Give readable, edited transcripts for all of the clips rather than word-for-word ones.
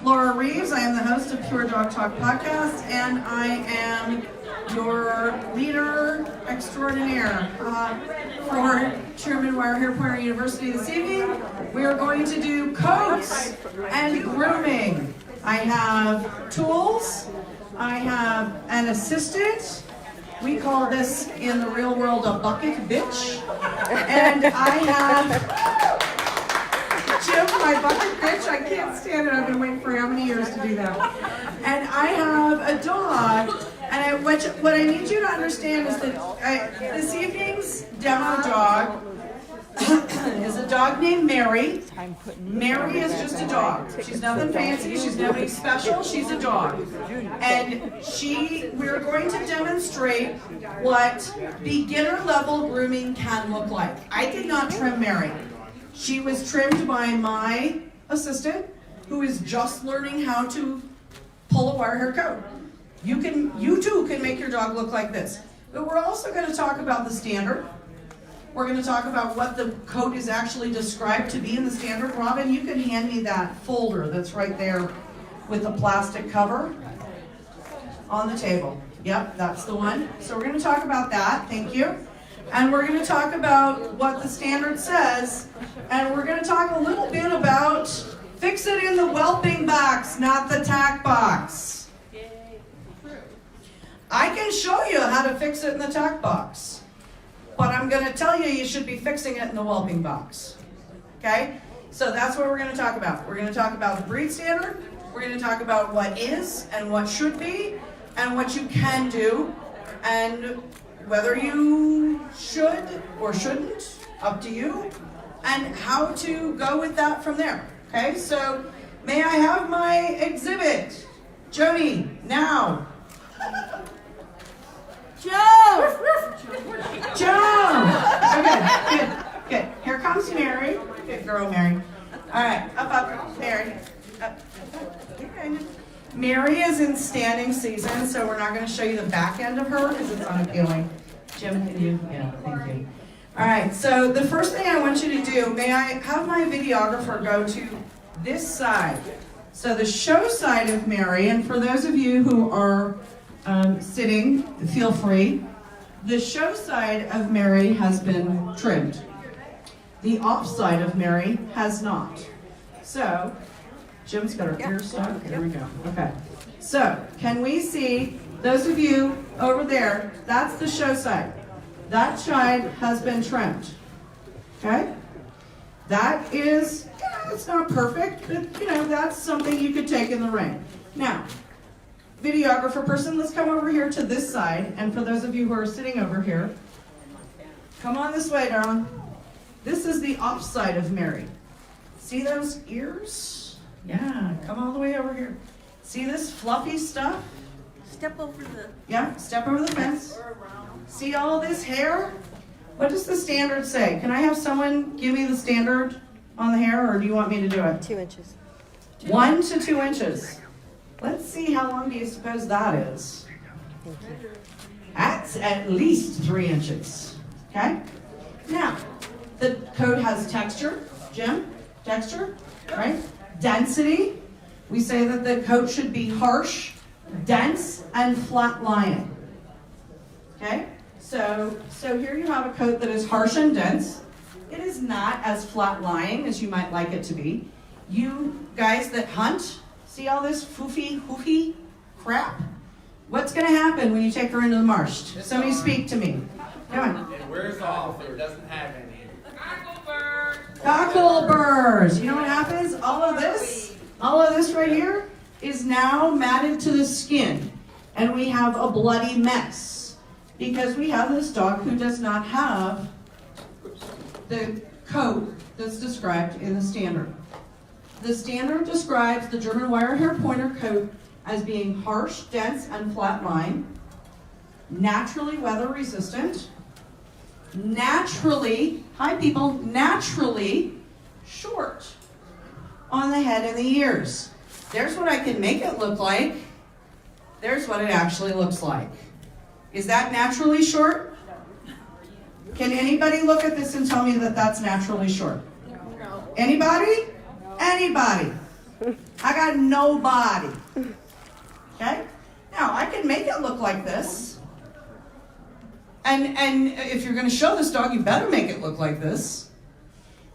Laura Reeves. I am the host of Pure Dog Talk Podcast, and I am your leader extraordinaire for Chairman Wire Hair Pointer University this evening. We are going to do coats and grooming. I have tools. I have an assistant. We call this in the real world a bucket bitch. And I have Jim, my bucket bitch. I can't stand it. I've been waiting for how many years to do that. And I have a dog. And what I need you to understand is that this evening's demo dog is a dog named Mary. Mary is just a dog. She's nothing fancy. She's nothing special. She's a dog. And we're going to demonstrate what beginner level grooming can look like. I did not trim Mary. She was trimmed by my assistant, who is just learning how to pull a wire hair coat. You too can make your dog look like this. But we're also going to talk about the standard. We're going to talk about what the coat is actually described to be in the standard. Robin, you can hand me that folder that's right there with the plastic cover on the table. Yep, that's the one. So we're going to talk about that. Thank you. And we're going to talk about what the standard says. And we're going to talk a little bit about fix it in the whelping box, not the tack box. I can show you how to fix it in the tack box. But I'm going to tell you should be fixing it in the whelping box. Okay? So that's what we're going to talk about. We're going to talk about the breed standard. We're going to talk about what is and what should be and what you can do and whether you should or shouldn't, up to you, and how to go with that from there. Okay? So may I have my exhibit? Joni, now. Joe! Okay, good. Here comes Mary. Good girl, Mary. All right, up, Mary. Up. Okay. Mary is in standing season, so we're not going to show you the back end of her because it's unappealing. Jim, can you? Yeah, thank you. All right, so the first thing I want you to do, may I have my videographer go to this side. So the show side of Mary, and for those of you who are sitting, feel free. The show side of Mary has been trimmed. The off side of Mary has not. So, Jim's got her ear stuck. There we go. Okay. So, can we see, those of you over there, that's the show side. That side has been trimmed. Okay? That is, it's not perfect, but that's something you could take in the ring. Now, videographer person, let's come over here to this side, and for those of you who are sitting over here, come on this way, darling. This is the off side of Mary. See those ears? Yeah, come all the way over here. See this fluffy stuff? Step over the... Yeah, step over the fence. See all this hair? What does the standard say? Can I have someone give me the standard on the hair, or do you want me to do it? 2 inches. 1 to 2 inches. Let's see, how long do you suppose that is? That's at least 3 inches. Okay? Now, the coat has texture. Jim? Texture? Right? Density. We say that the coat should be harsh, dense, and flat lying. Okay? So here you have a coat that is harsh and dense. It is not as flat lying as you might like it to be. You guys that hunt, see all this hoofy crap? What's going to happen when you take her into the marsh? Somebody speak to me. Come on. It wears off. It doesn't have any. Cockle burrs. You know what happens? All of this right here is now matted to the skin. And we have a bloody mess. Because we have this dog who does not have the coat that's described in the standard. The standard describes the German wire hair pointer coat as being harsh, dense, and flat lying, naturally weather resistant, naturally short on the head and the ears. There's what I can make it look like. There's what it actually looks like. Is that naturally short? Can anybody look at this and tell me that that's naturally short? Anybody? Anybody? I got no body. Okay? Now, I can make it look like this. And if you're going to show this dog, you better make it look like this.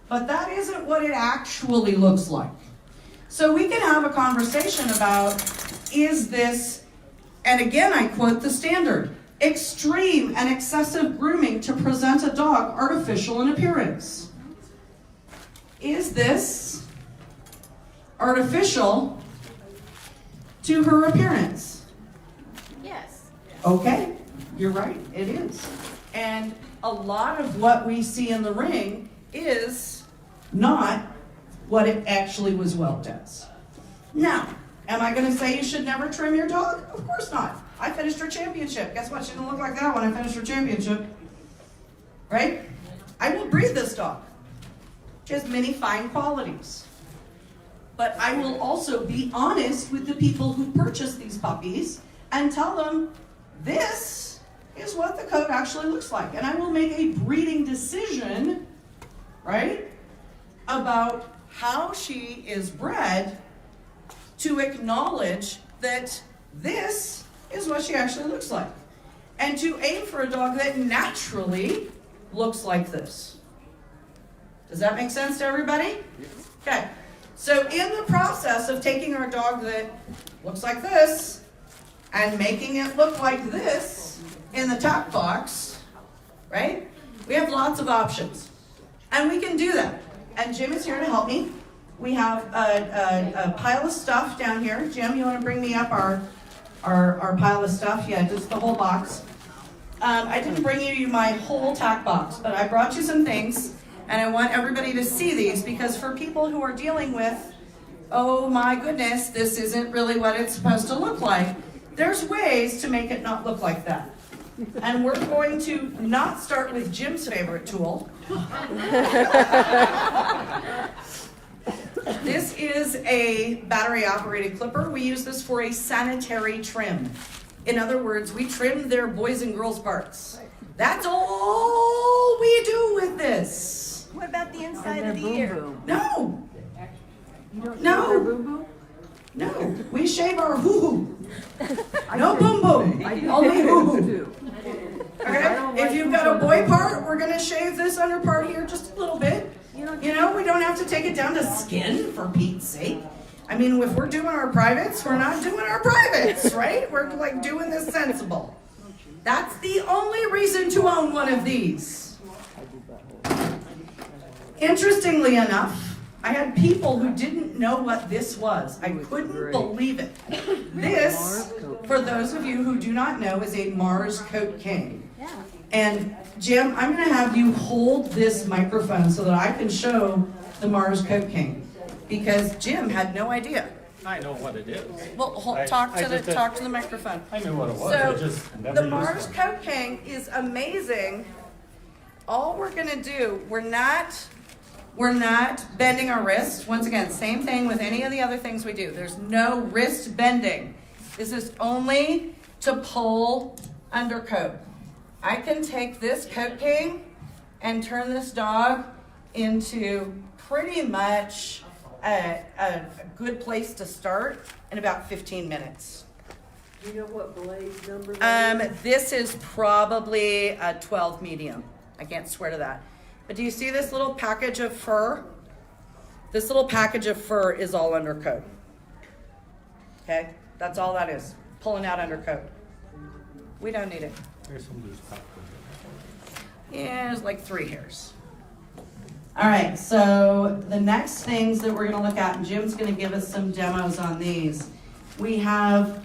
But that isn't what it actually looks like. So we can have a conversation about, is this, and again I quote the standard, extreme and excessive grooming to present a dog artificial in appearance. Is this artificial to her appearance? Yes. Okay, you're right, it is. And a lot of what we see in the ring is not what it actually was whelped as. Now, am I going to say you should never trim your dog? Of course not. I finished her championship. Guess what? She didn't look like that when I finished her championship. Right? I will breed this dog. She has many fine qualities. But I will also be honest with the people who purchase these puppies and tell them, this is what the coat actually looks like. And I will make a breeding decision, right, about how she is bred to acknowledge that this is what she actually looks like. And to aim for a dog that naturally looks like this. Does that make sense to everybody? Okay. So in the process of taking our dog that looks like this and making it look like this in the top box, right? We have lots of options. And we can do that. And Jim is here to help me. We have a pile of stuff down here. Jim, you want to bring me up our pile of stuff? Yeah, just the whole box. I didn't bring you my whole tack box, but I brought you some things, and I want everybody to see these, because for people who are dealing with, oh my goodness, this isn't really what it's supposed to look like, there's ways to make it not look like that. And we're going to not start with Jim's favorite tool. This is a battery-operated clipper. We use this for a sanitary trim. In other words, we trim their boys and girls parts. That's all we do with this. What about the inside of the ear? No. No. No. We shave our hoo-hoo. No boom-boom. Only hoo-hoo. Okay? If you've got a boy part, we're going to shave this under part here just a little bit. You know, we don't have to take it down to skin, for Pete's sake. I mean, if we're doing our privates, we're not doing our privates, right? We're like doing this sensible. That's the only reason to own one of these. Interestingly enough, I had people who didn't know what this was. I couldn't believe it. This, for those of you who do not know, is a Mars Coat King. And Jim, I'm going to have you hold this microphone so that I can show the Mars Coat King, because Jim had no idea. I know what it is. Well, talk to the microphone. I knew what it was. So I just never the Mars used it. Coat King is amazing. All we're going to do, we're not bending our wrist. Once again, same thing with any of the other things we do. There's no wrist bending. This is only to pull undercoat. I can take this Coat King and turn this dog into pretty much a good place to start in about 15 minutes. Do you know what blade number? This is probably a 12 medium. I can't swear to that. But do you see this little package of fur? This little package of fur is all undercoat. Okay? That's all that is. Pulling out undercoat. We don't need it. There's some loose top. Yeah, there's like 3 hairs. All right, so the next things that we're going to look at, and Jim's going to give us some demos on these. We have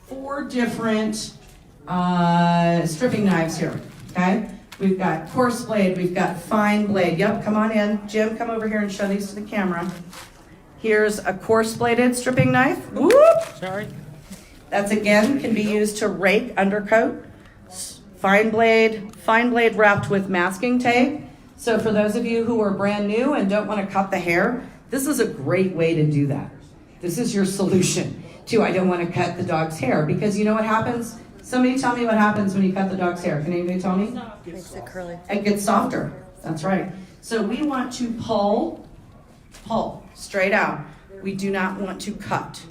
4 different stripping knives here, okay? We've got coarse blade, we've got fine blade. Yep, come on in. Jim, come over here and show these to the camera. Here's a coarse bladed stripping knife. Whoop! Sorry. That's, again, can be used to rake undercoat. Fine blade wrapped with masking tape. So for those of you who are brand new and don't want to cut the hair, this is a great way to do that. This is your solution to I don't want to cut the dog's hair, because you know what happens? Somebody tell me what happens when you cut the dog's hair. Can anybody tell me? Makes it curly. It gets softer. That's right. So we want to pull straight out. We do not want to cut.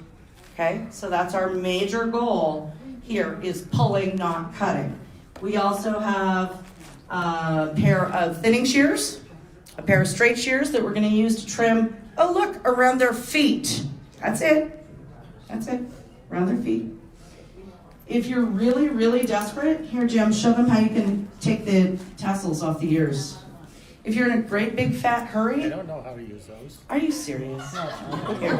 Okay, so that's our major goal here is pulling, not cutting. We also have a pair of thinning shears, a pair of straight shears that we're going to use to trim, oh look, around their feet. That's it. That's it, around their feet. If you're really, really desperate, here Jim, show them how you can take the tassels off the ears. If you're in a great big fat I hurry, don't know how to use those. are you serious? No, Here.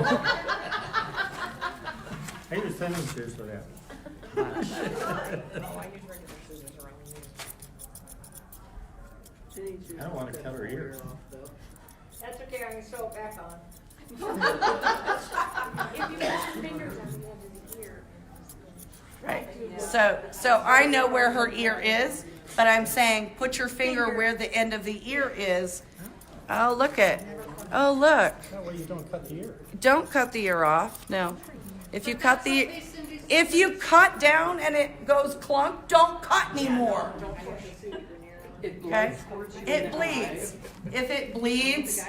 I use thinning shears for that. I don't want to cut her ear. That's okay, I can sew it back on. If you put your fingers on the end of the ear. Right. So I know where her ear is, but I'm saying put your finger where the end of the ear is. Oh, look it. Oh, look. That way you don't cut the ear. Don't cut the ear off. No. If you cut down and it goes clunk, don't cut anymore. Okay? It bleeds. If it bleeds,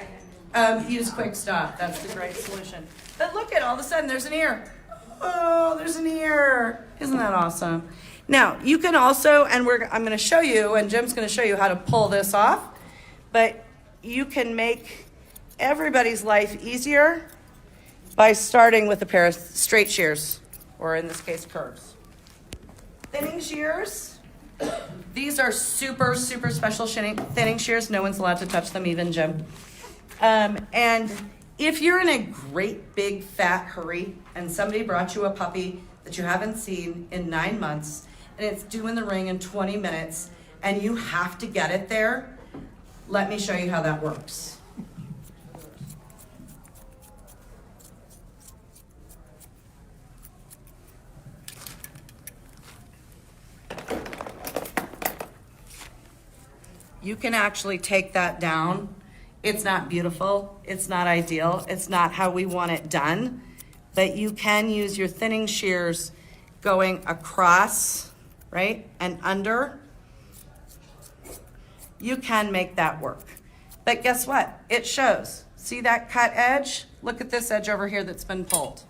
use Quick Stop. That's the great solution. But look at all of a sudden there's an ear. Oh, there's an ear. Isn't that awesome? Now, you can also, and I'm going to show you, and Jim's going to show you how to pull this off, but you can make everybody's life easier by starting with a pair of straight shears, or in this case, curves. Thinning shears, these are super, super special thinning shears. No one's allowed to touch them, even Jim. And if you're in a great big fat hurry and somebody brought you a puppy that you haven't seen in 9 months and it's due in the ring in 20 minutes and you have to get it there, let me show you how that works. You can actually take that down. It's not beautiful, it's not ideal, it's not how we want it done, but you can use your thinning shears going across, right, and under. You can make that work. But guess what? It shows. See that cut edge? Look at this edge over here that's been pulled.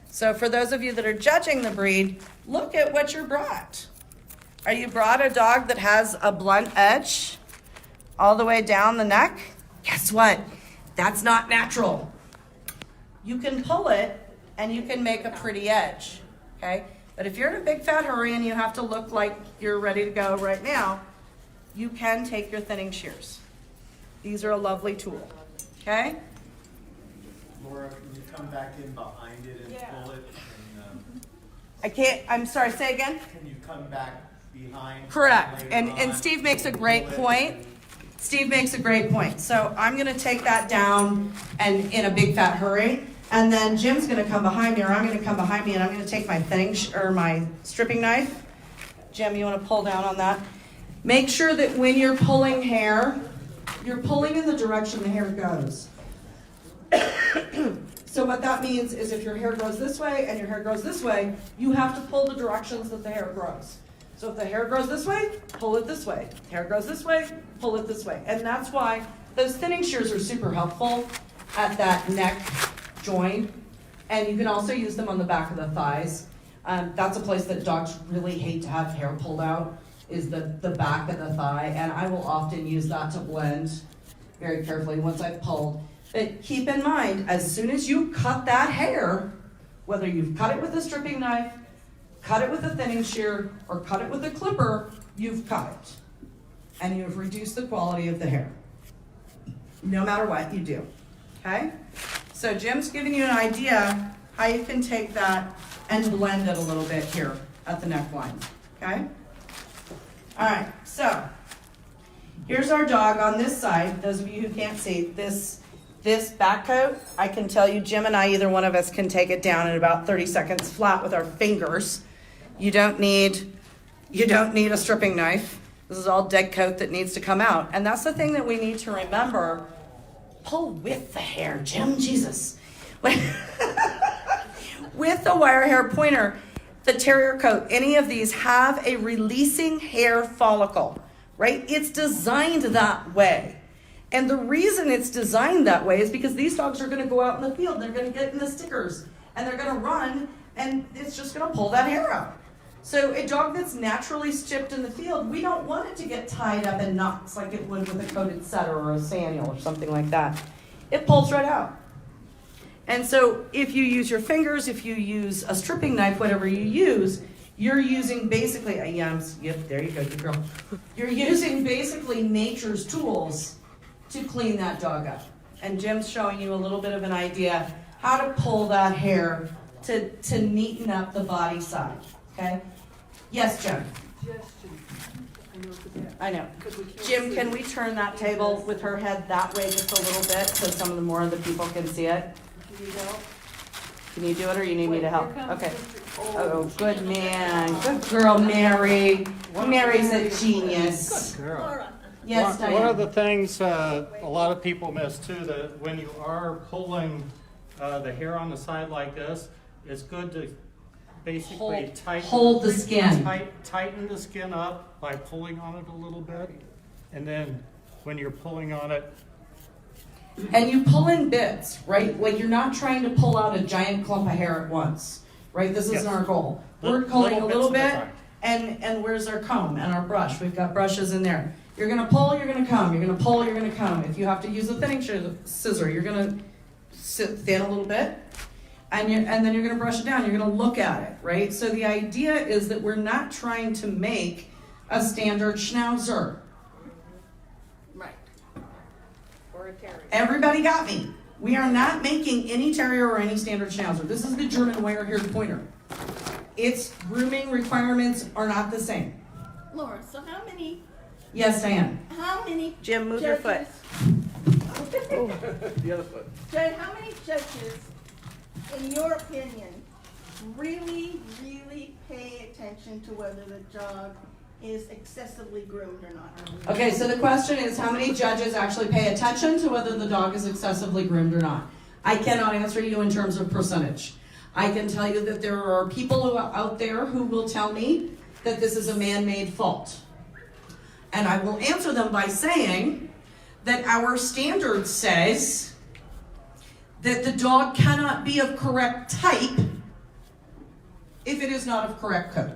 So for those of you that are judging the breed, look at what you brought. Are you brought a dog that has a blunt edge all the way down the neck? Guess what? That's not natural. You can pull it and you can make a pretty edge, okay? But if you're in a big fat hurry and you have to look like you're ready to go right now, you can take your thinning shears. These are a lovely tool, okay? Laura, can you come back in behind it and pull it? I'm sorry, say again? Can you come back behind? Correct, later and on Steve makes a great pull it point. and- Steve makes a great point. So I'm gonna take that down and in a big fat hurry. And then Jim's gonna come behind me, or I'm gonna come behind me, and I'm gonna take my my stripping knife. Jim, you wanna pull down on that? Make sure that when you're pulling hair, you're pulling in the direction the hair goes. So what that means is if your hair grows this way and your hair grows this way, you have to pull the directions that the hair grows. So if the hair grows this way, pull it this way. Hair grows this way, pull it this way. And that's why those thinning shears are super helpful at that neck joint. And you can also use them on the back of the thighs. That's a place that dogs really hate to have hair pulled out, is the back of the thigh. And I will often use that to blend very carefully once I've pulled. But keep in mind, as soon as you cut that hair, whether you've cut it with a stripping knife, cut it with a thinning shear, or cut it with a clipper, you've cut it. And you've reduced the quality of the hair. No matter what you do, okay? So Jim's giving you an idea how you can take that and blend it a little bit here at the neckline, okay? All right, so here's our dog on this side. Those of you who can't see, this back coat, I can tell you, Jim and I, either one of us can take it down in about 30 seconds flat with our fingers. You don't need a stripping knife. This is all dead coat that needs to come out. And that's the thing that we need to remember. Pull with the hair, Jim, Jesus. With the wire hair pointer, the terrier coat, any of these have a releasing hair follicle, right? It's designed that way. And the reason it's designed that way is because these dogs are going to go out in the field, they're going to get in the stickers, and they're going to run, and it's just going to pull that hair out. So a dog that's naturally chipped in the field, we don't want it to get tied up in knots like it would with a coated setter or a spaniel or something like that. It pulls right out. And so if you use your fingers, if you use a stripping knife, whatever you use, you're using basically, yep, there you go, good girl. You're using basically nature's tools to clean that dog up. And Jim's showing you a little bit of an idea how to pull that hair to neaten up the body side, okay? Yes, Jim? I know. Jim, can we turn that table with her head that way just a little bit so some of the more of the people can see it? Can you do it or you need me to help? Okay. Oh, good man. Good girl, Mary. Mary's a genius. Girl. Yes, One of Diane. the things a lot of people miss too, that when you are pulling the hair on the side like this, it's good to basically Hold the skin. tighten the skin up by pulling on it a little bit. And then when you're pulling on it, And you pull in bits, right? Like you're not trying to pull out a giant clump of hair at once, right? This isn't Yes. our goal. Little We're pulling a bits little at a bit, time. and where's our comb and our brush? We've got brushes in there. You're gonna pull, you're gonna comb, you're gonna pull, you're gonna comb. If you have to use a thinning scissor, you're gonna sit thin a little bit, and then you're gonna brush it down. You're gonna look at it, right? So the idea is that we're not trying to make a standard schnauzer. Right. Or a terrier. Everybody got me. We are not making any terrier or any standard schnauzer. This is the German wire-haired pointer. Its grooming requirements are not the same. Laura, so how many Jim, move your foot. The other foot. Judge, how many judges, in your opinion, really pay attention to whether the dog is excessively groomed or not? Okay, so the question is, how many judges actually pay attention to whether the dog is excessively groomed or not? I cannot answer you in terms of percentage. I can tell you that there are people out there who will tell me that this is a man-made fault. And I will answer them by saying that our standard says that the dog cannot be of correct type if it is not of correct coat.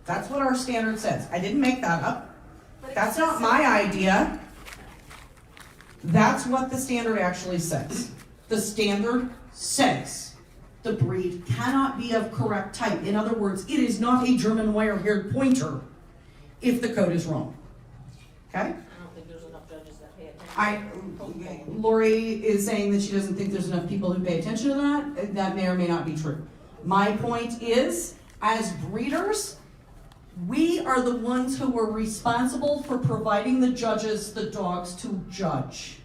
That's what our standard says. I didn't make that up. That's not my idea. That's what the standard actually says. The standard says the breed cannot be of correct type. In other words, it is not a German wire-haired pointer if the coat is wrong. Okay? I don't think there's enough judges that pay attention. Lori is saying that she doesn't think there's enough people who pay attention to that. That may or may not be true. My point is, as breeders, we are the ones who are responsible for providing the judges the dogs to judge.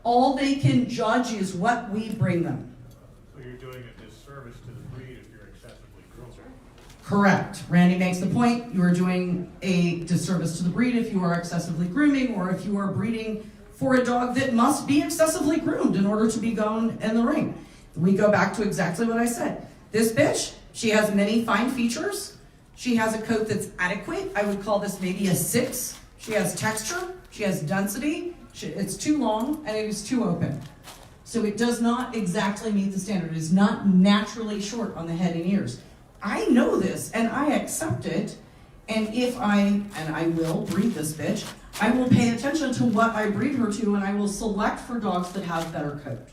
All they can judge is what we bring them. So you're doing a disservice to the breed if you're excessively groomed. Correct. Randy makes the point. You are doing a disservice to the breed if you are excessively grooming, or if you are breeding for a dog that must be excessively groomed in order to be going in the ring. We go back to exactly what I said. This bitch, she has many fine features. She has a coat that's adequate. I would call this maybe a 6. She has texture. She has density. It's too long and it is too open. So it does not exactly meet the standard. It is not naturally short on the head and ears. I know this and I accept it. And I will breed this bitch, I will pay attention to what I breed her to, and I will select for dogs that have better coat.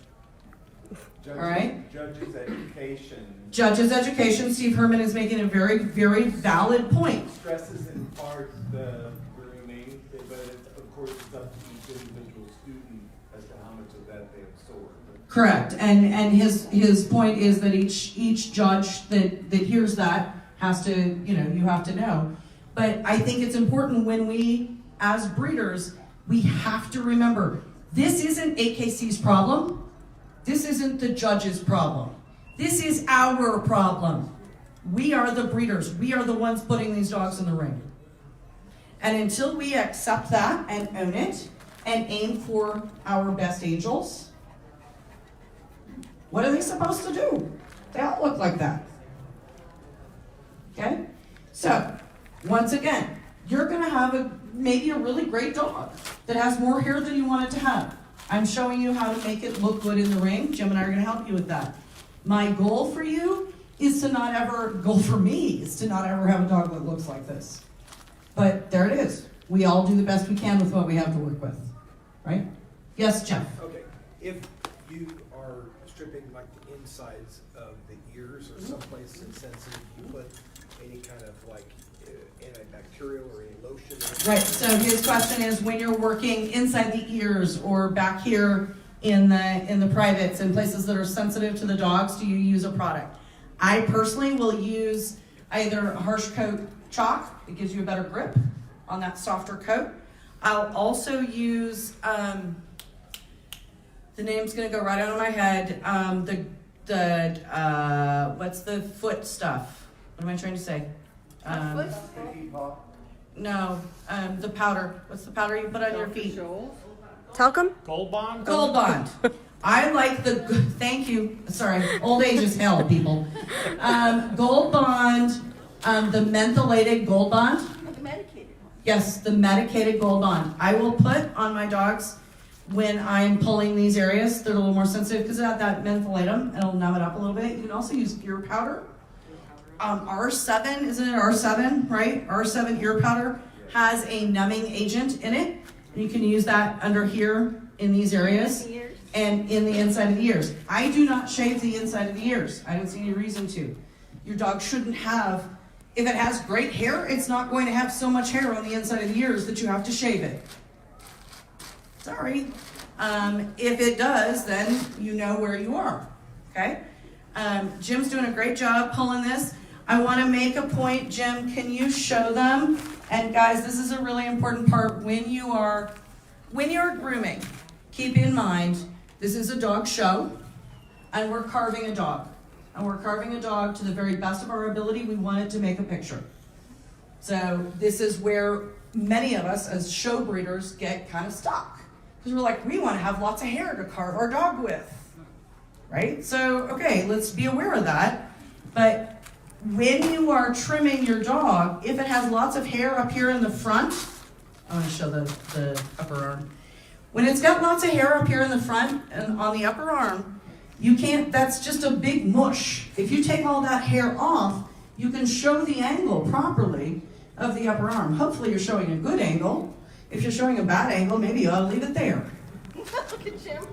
All right? Judges' education Judges' education, Steve Herman is making a very, very valid point. stresses in part the grooming, but of course it's up to each individual student as to how much of that they absorb. Correct, and his point is that each judge that hears that has to, you have to know. But I think it's important when we, as breeders, we have to remember, this isn't AKC's problem. This isn't the judge's problem. This is our problem. We are the breeders. We are the ones putting these dogs in the ring. And until we accept that and own it and aim for our best angels, what are they supposed to do? They all look like that. Okay? So, once again, you're going to have maybe a really great dog that has more hair than you want it to have. I'm showing you how to make it look good in the ring. Jim and I are gonna help you with that. My goal for you is to not ever, goal for me is to not ever have a dog that looks like this. But there it is. We all do the best we can with what we have to work with, right? Yes, Jeff? Okay, if you are stripping like the insides of the ears or someplace that's sensitive, you put any kind of like antibacterial or any lotion? Right, so his question is, when you're working inside the ears or back here in the privates and places that are sensitive to the dogs, do you use a product? I personally will use either a harsh coat chalk. It gives you a better grip on that softer coat. I'll also use, the name's gonna go right out of my head, what's the foot stuff? What am I trying to say? No, the powder. What's the powder you put on your feet? Talcum? Gold Bond? Gold Bond. I like the, thank you, sorry, old age is hell, people. Gold Bond, the mentholated Gold Bond. The medicated one. Yes, the medicated Gold Bond. I will put on my dogs when I'm pulling these areas. They're a little more sensitive because that mentholatum, and it'll numb it up a little bit. You can also use ear powder. R7, isn't it R7, right? R7 ear powder has a numbing agent in it. And you can use that under here in these areas and in the inside of the ears. I do not shave the inside of the ears. I don't see any reason to. Your dog shouldn't have, if it has great hair, it's not going to have so much hair on the inside of the ears that you have to shave it. Sorry. If it does, then you know where you are, okay? Jim's doing a great job pulling this. I want to make a point. Jim, can you show them? And guys, this is a really important part. When you're grooming, keep in mind, this is a dog show, and we're carving a dog. And we're carving a dog to the very best of our ability. We want it to make a picture. So this is where many of us as show breeders get kind of stuck. Because we're like, we want to have lots of hair to carve our dog with, right? So, okay, let's be aware of that. But when you are trimming your dog, if it has lots of hair up here in the front, I want to show the upper arm. When it's got lots of hair up here in the front and on the upper arm, you can't, that's just a big mush. If you take all that hair off, you can show the angle properly of the upper arm. Hopefully you're showing a good angle. If you're showing a bad angle, maybe you ought to leave it there. Look at Jim.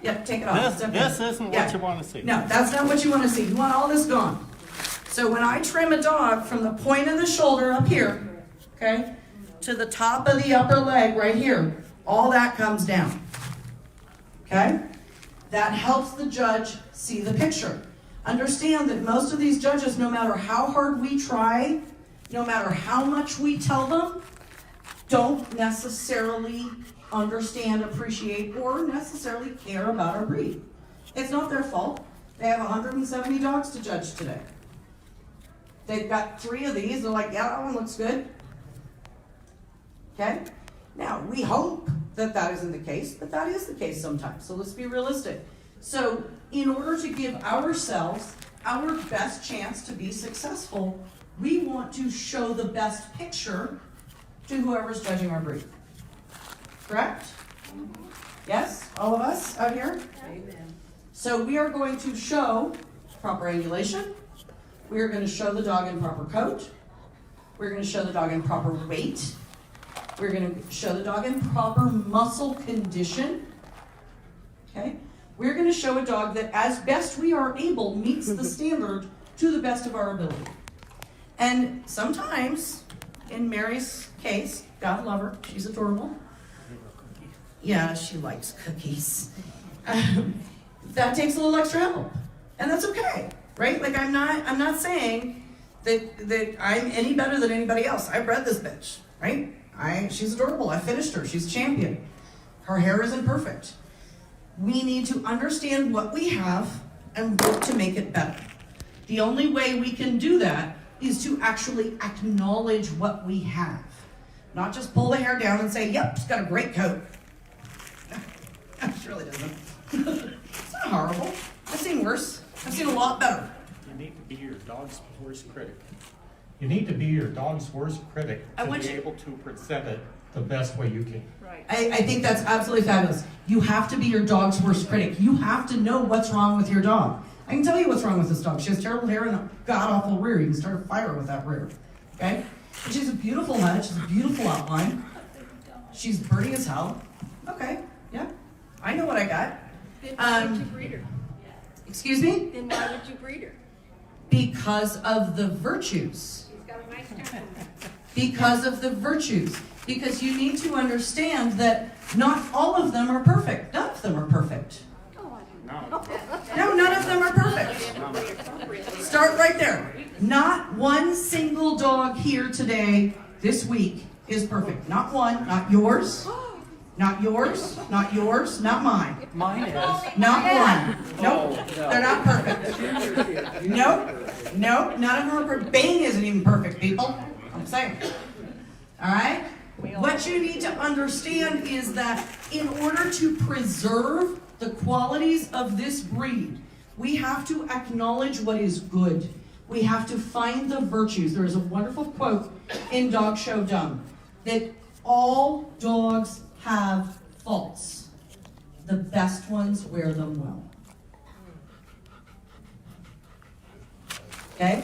Yep, take it off. This isn't what you want to see. No, that's not what you want to see. You want all this gone. So when I trim a dog from the point of the shoulder up here, okay, to the top of the upper leg right here, all that comes down, okay? That helps the judge see the picture. Understand that most of these judges, no matter how hard we try, no matter how much we tell them, don't necessarily understand, appreciate, or necessarily care about our breed. It's not their fault. They have 170 dogs to judge today. They've got 3 of these. They're like, yeah, that one looks good. Okay? Now, we hope that that isn't the case, but that is the case sometimes. So let's be realistic. So in order to give ourselves our best chance to be successful, we want to show the best picture to whoever's judging our breed. Correct? Yes? All of us out here? Amen. So we are going to show proper angulation. We are going to show the dog in proper coat. We're going to show the dog in proper weight. We're going to show the dog in proper muscle condition. Okay? We're going to show a dog that, as best we are able, meets the standard to the best of our ability. And sometimes, in Mary's case, God love her, she's adorable. Yeah, she likes cookies. That takes a little extra help, and that's okay, right? Like I'm not saying that I'm any better than anybody else. I bred this bitch, right? She's adorable. I finished her. She's a champion. Her hair isn't perfect. We need to understand what we have and work to make it better. The only way we can do that is to actually acknowledge what we have, not just pull the hair down and say, "Yep, it's got a great coat." It really doesn't. It's not horrible. I've seen worse. I've seen a lot better. You need to be your dog's worst critic. You need to be your dog's worst critic I to want be you- able to present it the best way you can. Right. I think that's absolutely fabulous. You have to be your dog's worst critic. You have to know what's wrong with your dog. I can tell you what's wrong with this dog. She has terrible hair and a god-awful rear. You can start a fire with that rear. Okay? But she's a beautiful head. She's a beautiful outline. She's pretty as hell. Okay, yeah. I know what I got. Then why would you Um, breed her? Excuse me? Then why would you breed her? Because of the virtues. She's got a nice temperament. Because of the virtues. Because you need to understand that not all of them are perfect. None of them are perfect. No, none of them are perfect. Start right there. Not one single dog here today, this week, is perfect. Not one. Not yours. Not yours. Not yours. Not mine. Mine is. Not one. Nope. Oh, no. They're not perfect. Nope. Nope. None of them are perfect. Bane isn't even perfect, people. I'm saying. All right? What you need to understand is that in order to preserve the qualities of this breed, we have to acknowledge what is good. We have to find the virtues. There is a wonderful quote in Dog Show Dumb that all dogs have faults. The best ones wear them well. Okay?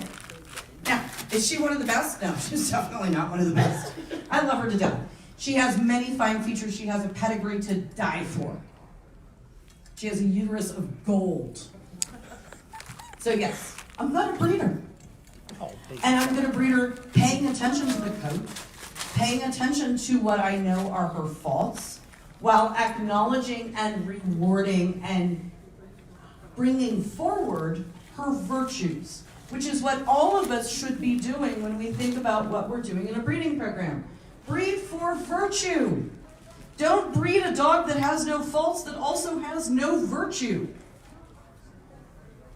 Now, is she one of the best? No, she's definitely not one of the best. I love her to death. She has many fine features. She has a pedigree to die for. She has a uterus of gold. So yes, I'm going to breed her. And I'm going to breed her paying attention to the coat, paying attention to what I know are her faults, while acknowledging and rewarding and bringing forward her virtues, which is what all of us should be doing when we think about what we're doing in a breeding program. Breed for virtue. Don't breed a dog that has no faults, that also has no virtue.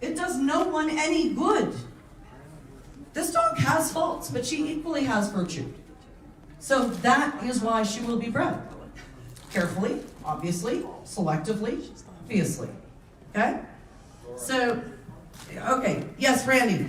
It does no one any good. This dog has faults, but she equally has virtue. So that is why she will be bred. Carefully, obviously, selectively, obviously. Okay? So, okay, yes, Randy.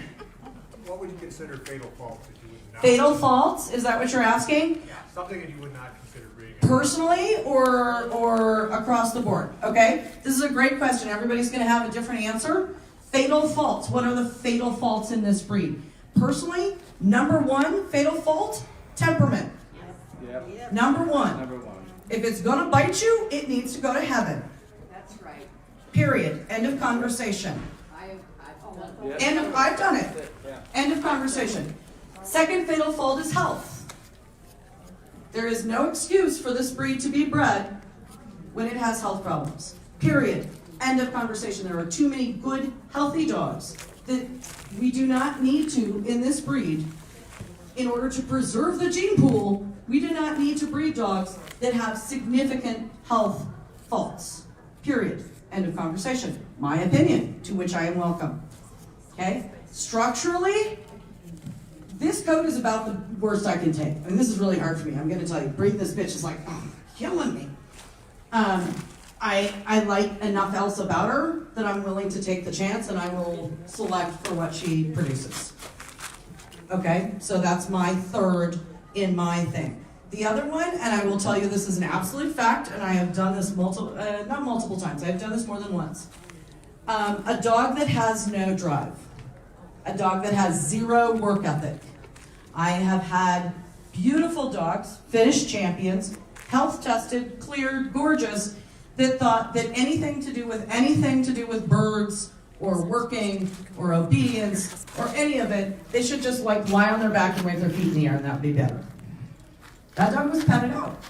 What would you consider fatal faults that you would not? Fatal faults, is that what you're asking? Yeah, something that you would not consider being. Personally or across the board? Okay, this is a great question. Everybody's going to have a different answer. Fatal faults. What are the fatal faults in this breed? Personally, number one fatal fault, temperament. Yep. Number one. Number one. If it's going to bite you, it needs to go to heaven. That's right. Period. End of conversation. Yep. I've done it. Yeah. End of conversation. Second fatal fault is health. There is no excuse for this breed to be bred when it has health problems. Period. End of conversation. There are too many good, healthy dogs that we do not need to in this breed. In order to preserve the gene pool, we do not need to breed dogs that have significant health faults. Period. End of conversation. My opinion, to which I am welcome. Okay? Structurally, this coat is about the worst I can take. And this is really hard for me. I'm going to tell you. Breeding this bitch is like, oh, killing me. I like enough else about her that I'm willing to take the chance, and I will select for what she produces. Okay? So that's my third in my thing. The other one, and I will tell you this is an absolute fact, and I have done this not multiple times, I've done this more than once. A dog that has no drive. A dog that has zero work ethic. I have had beautiful dogs, finished champions, health tested, cleared, gorgeous, that thought that anything to do with birds or working or obedience or any of it, they should just like lie on their back and wave their feet in the air and that would be better. That dog was petted out.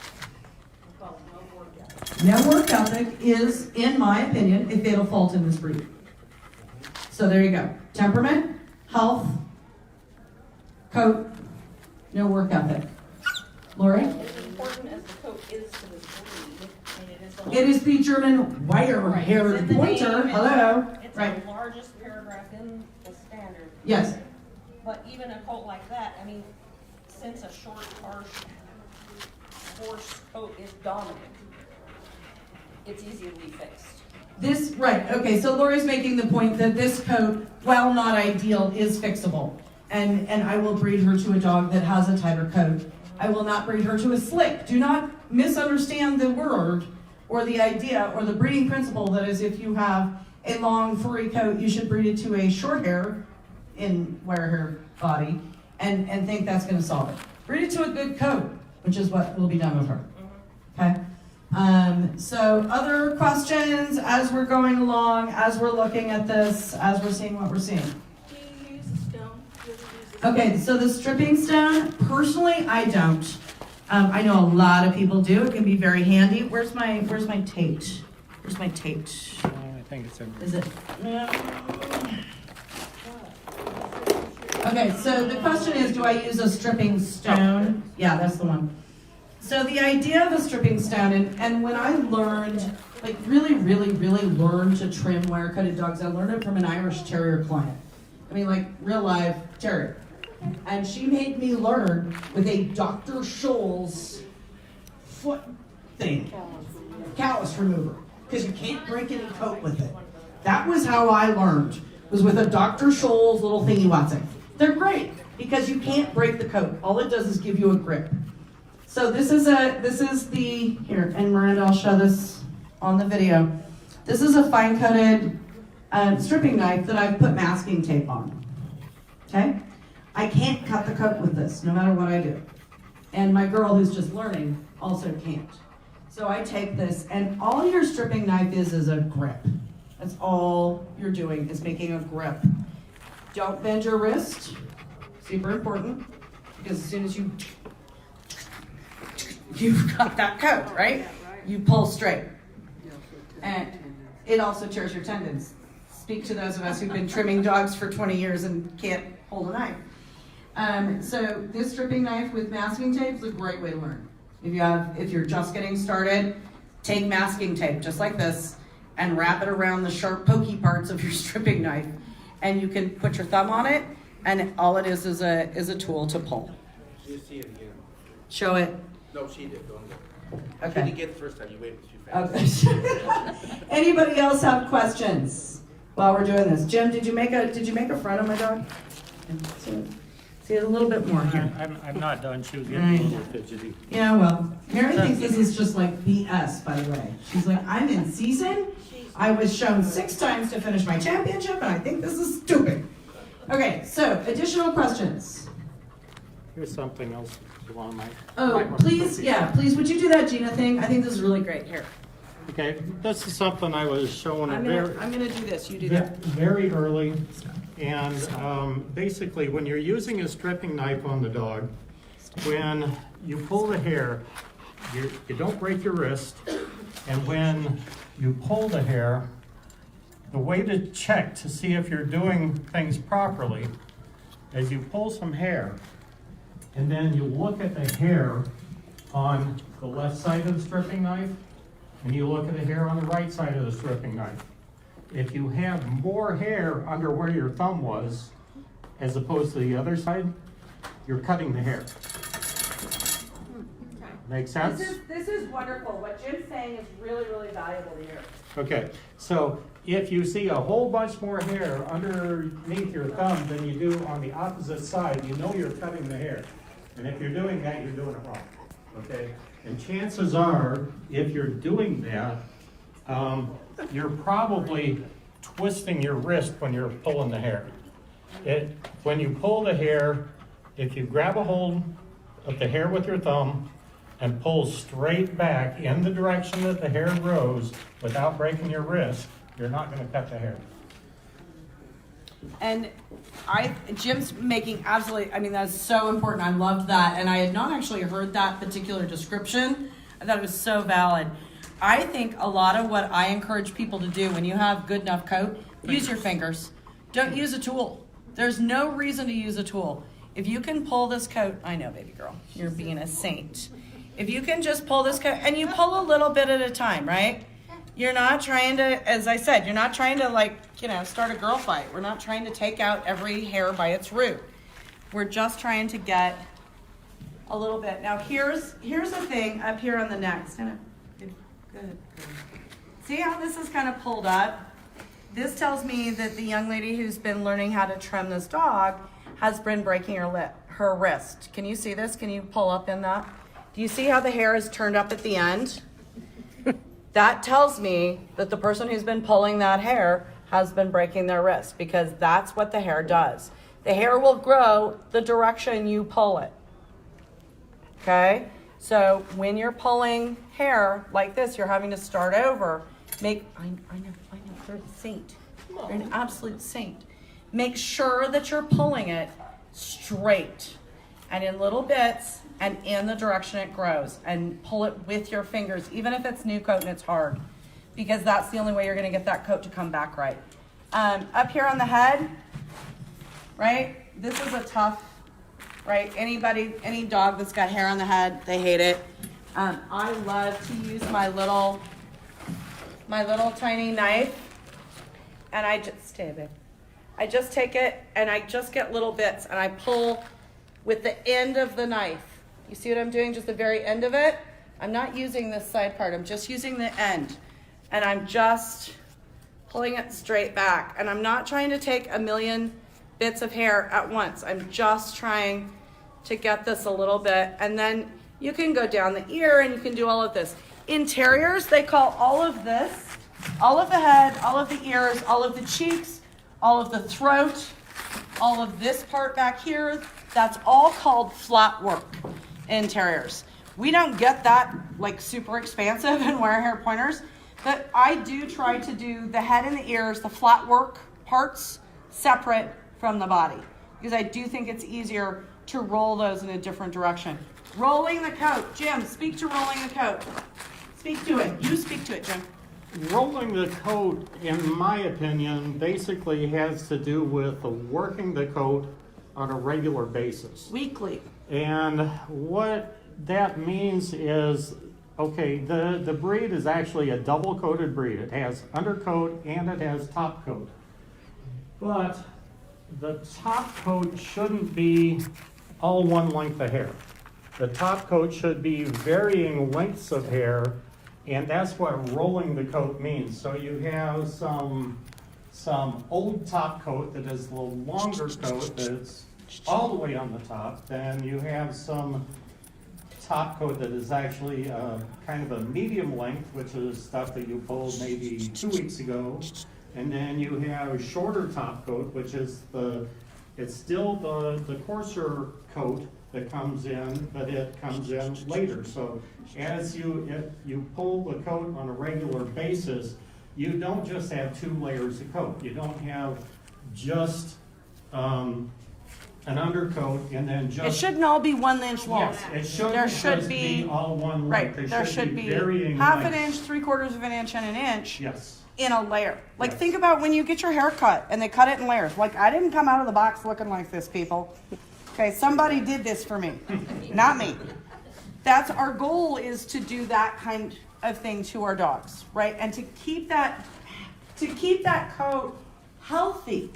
No work ethic is, in my opinion, a fatal fault in this breed. So there you go. Temperament, health, coat, no work ethic. Lori? As important as the coat is to this breed, I mean, it is the. It is the German wire-haired It's in the Pointer. name, Hello. It's Right. the largest paragraph in the standard. Yes. But even a coat like that, I mean, since a short, harsh horse coat is dominant, it's easily fixed. This, right, okay, so Lori's making the point that this coat, while not ideal, is fixable. And I will breed her to a dog that has a tighter coat I will not breed her to a slick. Do not misunderstand the word or the idea or the breeding principle that is if you have a long furry coat, you should breed it to a short hair in wire hair body and think that's going to solve it. Breed it to a good coat, which is what will be done with her. Okay? So other questions as we're going along, as we're looking at this, as we're seeing what we're seeing? Do you use a stone? Do you ever use a stone? Okay, so the stripping stone, personally, I don't. I know a lot of people do. It can be very handy. Where's my taped? Where's my taped? I think it's in. Is it? No. Okay, so the question is, do I use a stripping stone? Yeah, that's the one. So the idea of a stripping stone, and when I learned, like really learned to trim wire-coated dogs, I learned it from an Irish Terrier client. I mean, like real live terrier. And she made me learn with a Dr. Scholl's foot thing, callus remover, because you can't break any coat with it. That was how I learned, was with a Dr. Scholl's little thingy Watson. They're great because you can't break the coat. All it does is give you a grip. So this is the, here, and Miranda, I'll show this on the video. This is a fine-coated stripping knife that I've put masking tape on, okay? I can't cut the coat with this, no matter what I do. And my girl who's just learning also can't. So I take this, and all your stripping knife is a grip. That's all you're doing, is making a grip. Don't bend your wrist, super important, because as soon as you've got that coat, right? You pull straight. And it also tears your tendons. Speak to those of us who've been trimming dogs for 20 years and can't hold a knife. So this stripping knife with masking tape is a great way to learn. If you're just getting started, take masking tape, just like this, and wrap it around the sharp, pokey parts of your stripping knife. And you can put your thumb on it, and all it is a tool to pull. You see it again. Show it. No, she did, don't go. Okay. She didn't get it the first time, you waited too fast. Okay. Anybody else have questions while we're doing this? Jim, did you make a front of my dog? See, a little bit more here. I'm not done. She was getting a Right. little fidgety. Yeah, well, Mary thinks this is just like BS, by the way. She's like, I'm in season. I was shown 6 times to finish my championship, and I think this is stupid. Okay, so additional questions. Here's something else along my. Oh, please, yeah, please, would you do that Gina thing? I think this is really great. Here, Okay, this is something I was showing I'm gonna do this. You do that. very early. And basically, when you're using a stripping knife on the dog, when you pull the hair, you don't break your wrist. And when you pull the hair, the way to check to see if you're doing things properly is you pull some hair, and then you look at the hair on the left side of the stripping knife, and you look at the hair on the right side of the stripping knife. If you have more hair under where your thumb was, as opposed to the other side, you're cutting the hair. Make sense? This is wonderful. What Jim's saying is really, really valuable to hear. Okay, so if you see a whole bunch more hair underneath your thumb than you do on the opposite side, you know you're cutting the hair. And if you're doing that, you're doing it wrong, okay? And chances are, if you're doing that, you're probably twisting your wrist when you're pulling the hair. When you pull the hair, if you grab a hold of the hair with your thumb and pull straight back in the direction that the hair grows without breaking your wrist, you're not going to cut the hair. And Jim's making absolutely, I mean, that's so important. I loved that. And I had not actually heard that particular description. I thought it was so valid. I think a lot of what I encourage people to do when you have good enough coat, use your fingers. Don't use a tool. There's no reason to use a tool. If you can pull this coat, I know, baby girl, you're being a saint. If you can just pull this coat, and you pull a little bit at a time, right? You're not trying to, as I said, you're not trying to start a girl fight. We're not trying to take out every hair by its root. We're just trying to get a little bit. Now here's the thing up here on the neck. Good. See how this is kind of pulled up? This tells me that the young lady who's been learning how to trim this dog has been breaking her her wrist. Can you see this? Can you pull up in that? Do you see how the hair is turned up at the end? That tells me that the person who's been pulling that hair has been breaking their wrist, because that's what the hair does. The hair will grow the direction you pull it. Okay? So when you're pulling hair like this, you're having to start over. I know, you're a saint. You're an absolute saint. Make sure that you're pulling it straight and in little bits and in the direction it grows, and pull it with your fingers, even if it's new coat and it's hard, because that's the only way you're going to get that coat to come back right. Up here on the head, right? This is a tough, right? Any dog that's got hair on the head, they hate it. I love to use my little tiny knife, and I just take it and I just get little bits and I pull with the end of the knife. You see what I'm doing? Just the very end of it. I'm not using this side part. I'm just using the end. And I'm just pulling it straight back. And I'm not trying to take a million bits of hair at once. I'm just trying to get this a little bit. And then you can go down the ear and you can do all of this. In terriers, they call all of this, all of the head, all of the ears, all of the cheeks, all of the throat, all of this part back here, that's all called flat work in terriers. We don't get that like super expansive in wire hair pointers, but I do try to do the head and the ears, the flat work parts, separate from the body, because I do think it's easier to roll those in a different direction. Rolling the coat. Jim, speak to rolling the coat. Speak to it. You speak to it, Jim. Rolling the coat, in my opinion, basically has to do with working the coat on a regular basis. Weekly. And what that means is, okay, the breed is actually a double-coated breed. It has undercoat and it has top coat. But the top coat shouldn't be all one length of hair. The top coat should be varying lengths of hair, and that's what rolling the coat means. So you have some old top coat that is a little longer coat that's all the way on the top. Then you have some top coat that is actually kind of a medium length, which is stuff that you pulled maybe 2 weeks ago. And then you have shorter top coat, which is it's still the coarser coat that comes in, but it comes in later. So as you pull the coat on a regular basis, you don't just have 2 layers of coat. You don't have just an undercoat and then just... It shouldn't all be 1 inch long. Yes, it There shouldn't should just be, be all one right, length. there should be varying half an lengths. inch, 3/4 of an inch, and an inch Yes. in a layer. Like Yes. think about when you get your hair cut and they cut it in layers. Like I didn't come out of the box looking like this, people. Okay, somebody did this for me, not me. That's our goal, is to do that kind of thing to our dogs, right? And to keep that coat healthy,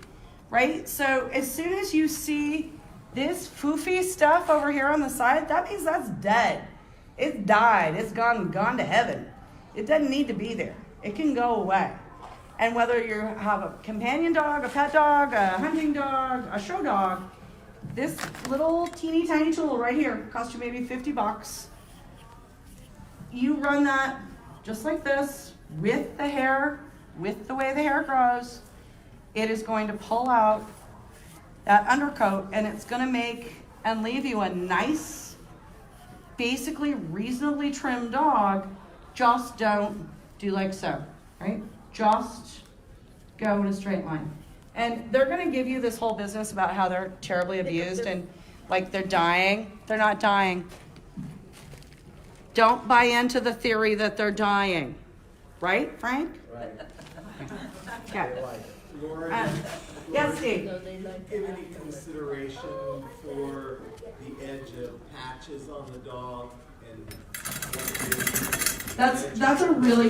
right? So as soon as you see this foofy stuff over here on the side, that means that's dead. It's died. It's gone to heaven. It doesn't need to be there. It can go away. And whether you have a companion dog, a pet dog, a hunting dog, a show dog, this little teeny tiny tool right here costs you maybe $50. You run that just like this with the hair, with the way the hair grows. It is going to pull out that undercoat, and it's going to make and leave you a nice, basically reasonably trimmed dog. Just don't do like so, right? Just go in a straight line. And they're going to give you this whole business about how they're terribly abused and like they're dying. They're not dying. Don't buy into the theory that they're dying. Right, Frank? Right. Okay. Lauren, Yes, Steve? give any consideration for the edge of patches on the dog and what it is? That's a really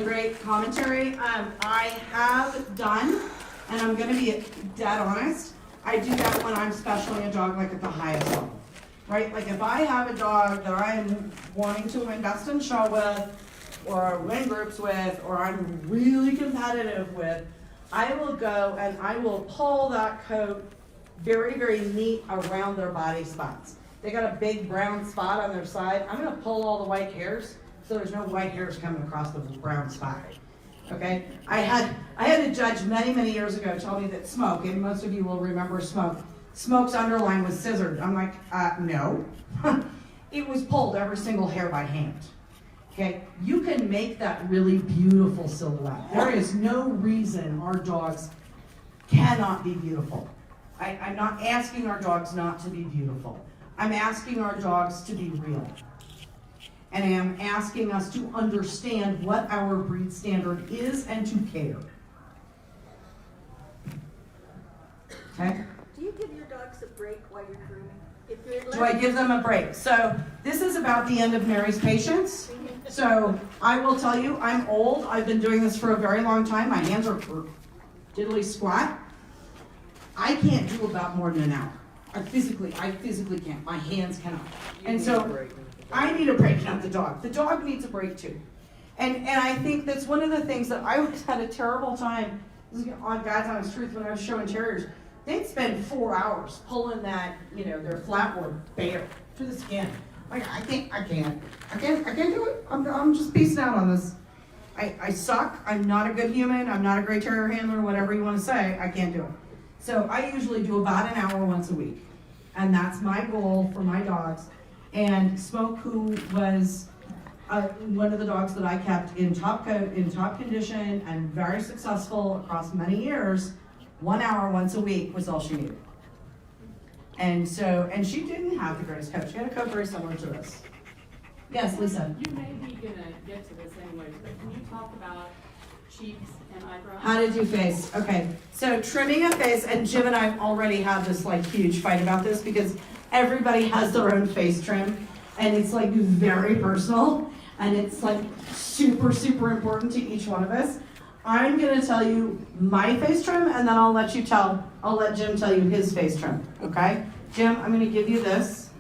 great commentary. I have done, and I'm going to be dead honest, I do that when I'm specialing a dog like at the highest level, right? Like if I have a dog that I'm wanting to invest in show with, or win groups with, or I'm really competitive with, I will go and I will pull that coat very, very neat around their body spots. They got a big brown spot on their side. I'm gonna pull all the white hairs so there's no white hairs coming across the brown spot. Okay? I had a judge many, many years ago tell me that Smoke, and most of you will remember Smoke's underline was scissored. I'm like, no. It was pulled every single hair by hand. Okay? You can make that really beautiful silhouette. There is no reason our dogs cannot be beautiful. I'm not asking our dogs not to be beautiful. I'm asking our dogs to be real. And I am asking us to understand what our breed standard is and to care. Okay? Do you give your dogs a break while you're grooming? If you're Do I give them a break? So this is about the end of Mary's patience. So I will tell you, I'm old. I've been doing this for a very long time. My hands are diddly squat. I can't do about more than an hour. I physically can't. My hands cannot. And so I need a break, not the dog. The dog needs a break too. And I think that's one of the things that I always had a terrible time, on God's honest truth, when I was showing terriers. They'd spend 4 hours pulling that, their flatboard bare to the skin. Like, I can't do it. I'm just peacing out on this. I suck. I'm not a good human. I'm not a great terrier handler, whatever you want to say. I can't do it. So I usually do about an hour once a week. And that's my goal for my dogs. And Smoke, who was one of the dogs that I kept in top condition and very successful across many years, 1 hour once a week was all she needed. And she didn't have the greatest coat. She had a coat very similar to this. Yes, Lisa. You may be gonna get to this anyway, but can you talk about cheeks and eyebrows? How to do face. Okay, so trimming a face, and Jim and I already had this huge fight about this because everybody has their own face trim, and it's very personal, and it's super, super important to each one of us. I'm gonna tell you my face trim, and then I'll let Jim tell you his face trim, okay? Jim, I'm gonna give you this.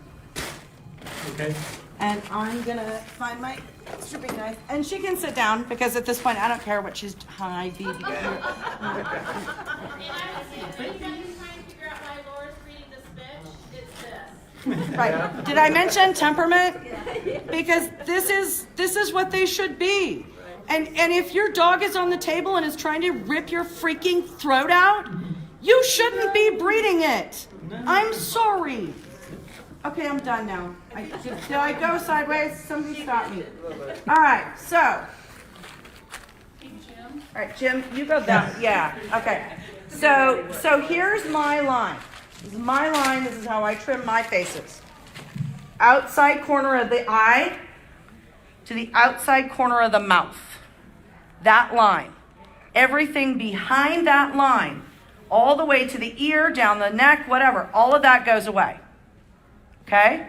Okay. And I'm gonna find my stripping knife, and she can sit down because at this point I don't care what she's hi baby. And I was saying, if anybody's trying to figure out why Laura's reading this bitch, it's this. Right. Did I mention temperament? Because this is what they should be. And if your dog is on the table and is trying to rip your freaking throat out, you shouldn't be breeding it. I'm sorry. Okay, I'm done now. Did I go sideways? Somebody stop me. All right, so. All right, Jim, you go down. Yeah, okay. So here's my line. This is my line. This is how I trim my faces. Outside corner of the eye to the outside corner of the mouth. That line. Everything behind that line, all the way to the ear, down the neck, whatever, all of that goes away. Okay?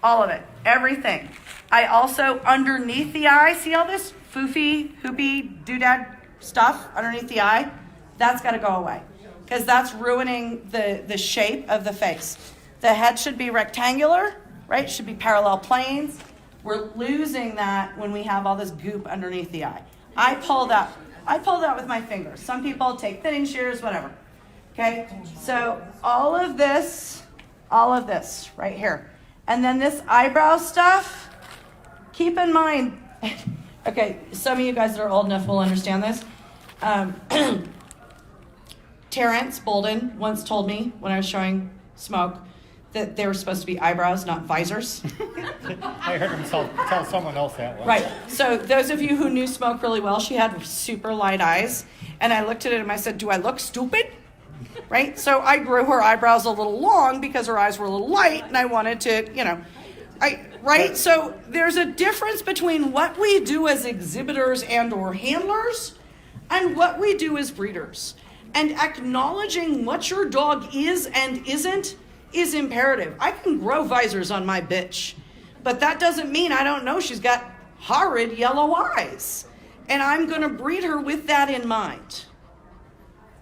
All of it. Everything. I also, underneath the eye, see all this foofy, hoopy, doodad stuff underneath the eye? That's got to go away. Because that's ruining the shape of the face. The head should be rectangular, right? Should be parallel planes. We're losing that when we have all this goop underneath the eye. I pull that with my fingers. Some people take thinning shears, whatever. Okay? So all of this right here. And then this eyebrow stuff, keep in mind, okay, some of you guys that are old enough will understand this. Terrence Bolden once told me when I was showing Smoke that they were supposed to be eyebrows, not visors. I heard him tell someone else that one. Right. So those of you who knew Smoke really well, she had super light eyes. And I looked at it and I said, do I look stupid? Right? So I grew her eyebrows a little long because her eyes were a little light and I wanted to, right? So there's a difference between what we do as exhibitors and or handlers and what we do as breeders. And acknowledging what your dog is and isn't is imperative. I can grow visors on my bitch, but that doesn't mean I don't know she's got horrid yellow eyes. And I'm gonna breed her with that in mind.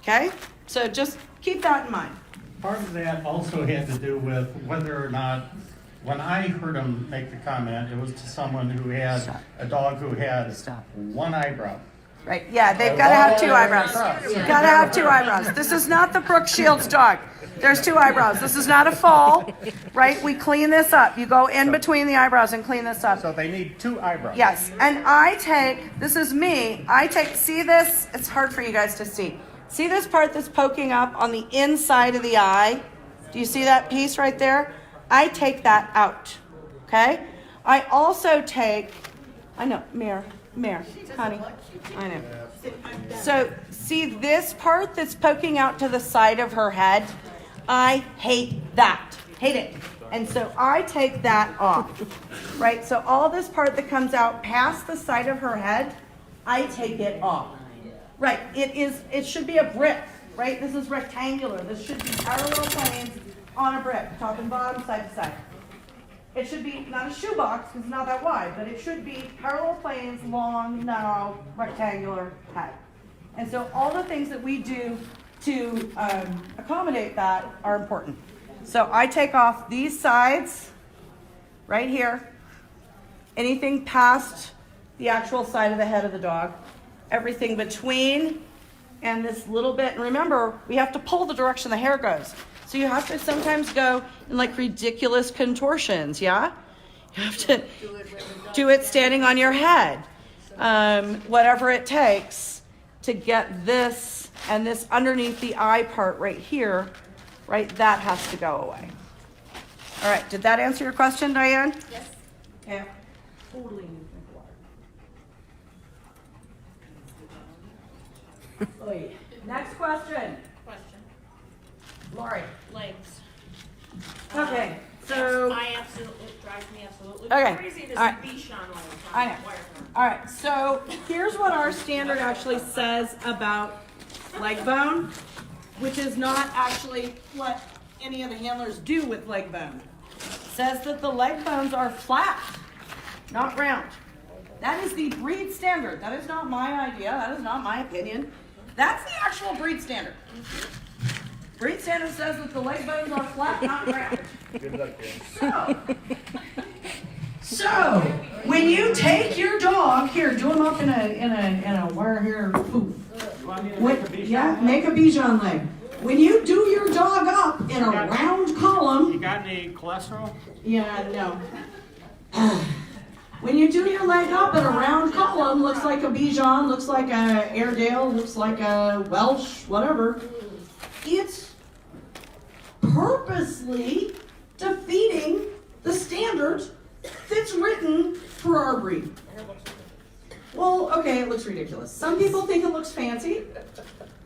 Okay? So just keep that in mind. Part of that also had to do with whether or not, when I heard him make the comment, it was to someone who had a dog who had one eyebrow. Right, yeah, they've got to have two eyebrows. You've got to have two eyebrows. This is not the Brooke Shields dog. There's 2 eyebrows. This is not a fall, right? We clean this up. You go in between the eyebrows and clean this up. So they need 2 eyebrows. Yes, and this is me, see this? It's hard for you guys to see. See this part that's poking up on the inside of the eye? Do you see that piece right there? I take that out, okay? I also take, I know, Mare, honey, I know. So see this part that's poking out to the side of her head? I hate that, hate it. And so I take that off, right? So all this part that comes out past the side of her head, I take it off. Right, it should be a brick, right? This is rectangular. This should be parallel planes on a brick, top and bottom, side to side. It should be not a shoebox, because it's not that wide, but it should be parallel planes, long, narrow, rectangular head. And so all the things that we do to accommodate that are important. So I take off these sides right here, anything past the actual side of the head of the dog, everything between and this little bit. And remember, we have to pull the direction the hair goes. So you have to sometimes go in like ridiculous contortions, yeah? You have to do it standing on your head. Whatever it takes to get this and this underneath the eye part right here, right, that has to go away. All right, did that answer your question, Diane? Yes. Yeah. Totally. Next question. Lori. Legs. Okay, so. It drives me absolutely Okay, crazy to all right. see Bichon legs. I know. All right, so here's what our standard actually says about leg bone, which is not actually what any of the handlers do with leg bone. It says that the leg bones are flat, not round. That is the breed standard. That is not my idea. That is not my opinion. That's the actual breed standard. Breed standard says that the leg bones are flat, not round. Good luck, Jen. So when you take your dog here, do them up in a wire here. Poof. Yeah, make a Bichon leg. When you do your dog up in a round column. You got any cholesterol? Yeah, no. When you do your leg up in a round column, looks like a Bichon, looks like a Airedale, looks like a Welsh, whatever. It's purposely defeating the standard that's written for our breed. Well, okay, it looks ridiculous. Some people think it looks fancy.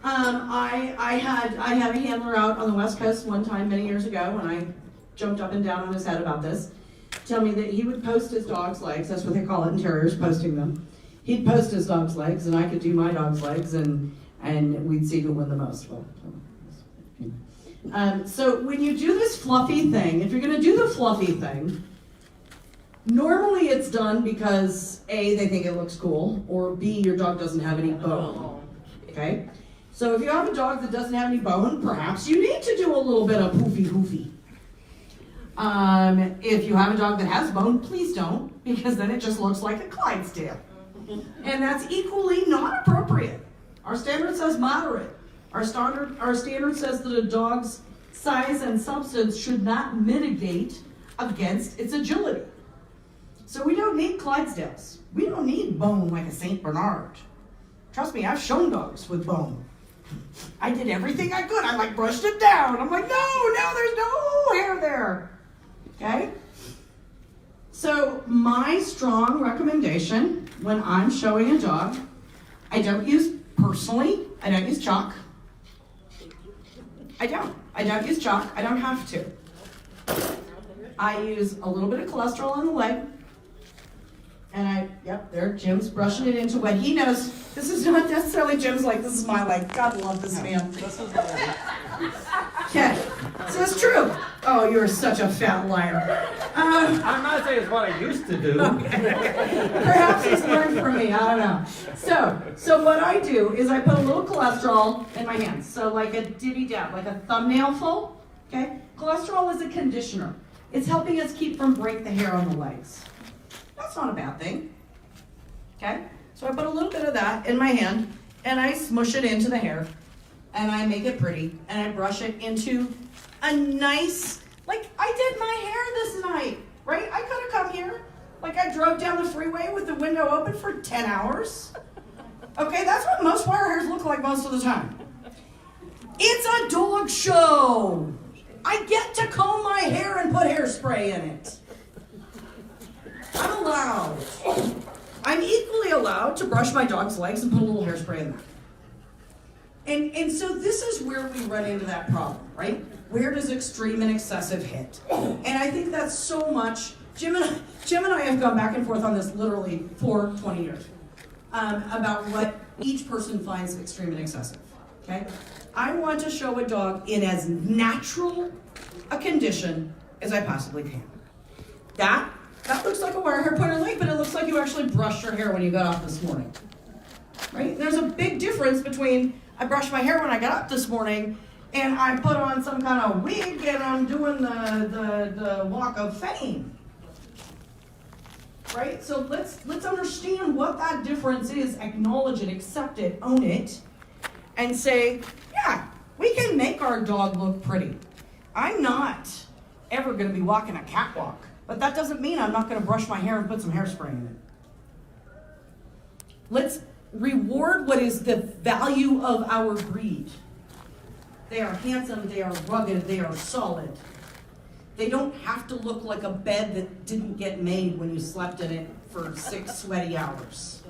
I had a handler out on the West Coast one time many years ago, and I jumped up and down on his head about this. Tell me that he would post his dog's legs. That's what they call it in terriers, posting them. He'd post his dog's legs, and I could do my dog's legs, and we'd see who won the most. Well, so when you do this fluffy thing, if you're going to do the fluffy thing, normally it's done because A, they think it looks cool, or B, your dog doesn't have any bone. Okay? So if you have a dog that doesn't have any bone, perhaps you need to do a little bit of poofy. If you have a dog that has bone, please don't, because then it just looks like a Clydesdale. And that's equally not appropriate. Our standard says moderate. Our standard says that a dog's size and substance should not mitigate against its agility. So we don't need Clydesdales. We don't need bone like a Saint Bernard. Trust me, I've shown dogs with bone. I did everything I could. I brushed it down. I'm like, no, there's no hair there. Okay? So my strong recommendation when I'm showing a dog, I don't use chalk. I don't use chalk. I don't have to. I use a little bit of cholesterol on the leg. And there, Jim's brushing it into what he knows. This is not necessarily Jim's leg, this is my leg. God love this man. Okay, so it's true. Oh, you're such a fat liar. I'm not saying it's what I used to do. Perhaps he's learned from me, I don't know. So what I do is I put a little cholesterol in my hands. So like a divvy dab, like a thumbnail full, okay? Cholesterol is a conditioner. It's helping us keep from break the hair on the legs. That's not a bad thing, okay? So I put a little bit of that in my hand, and I smush it into the hair, and I make it pretty, and I brush it into a nice, like I did my hair this night, right? I could have come here, like I drove down the freeway with the window open for 10 hours. Okay, that's what most wire hairs look like most of the time. It's a dog show. I get to comb my hair and put hairspray in it. I'm allowed. I'm equally allowed to brush my dog's legs and put a little hairspray in there. And so this is where we run into that problem, right? Where does extreme and excessive hit? And I think that's so much, Jim and I have gone back and forth on this literally for 20 years, about what each person finds extreme and excessive, okay? I want to show a dog in as natural a condition as I possibly can. That looks like a wire hair put on your leg, but it looks like you actually brushed your hair when you got up this morning, right? There's a big difference between I brushed my hair when I got up this morning and I put on some kind of wig and I'm doing the walk of fame, right? So let's understand what that difference is, acknowledge it, accept it, own it, and say, yeah, we can make our dog look pretty. I'm not ever going to be walking a catwalk, but that doesn't mean I'm not going to brush my hair and put some hairspray in it. Let's reward what is the value of our breed. They are handsome, they are rugged, they are solid. They don't have to look like a bed that didn't get made when you slept in it for 6 sweaty hours.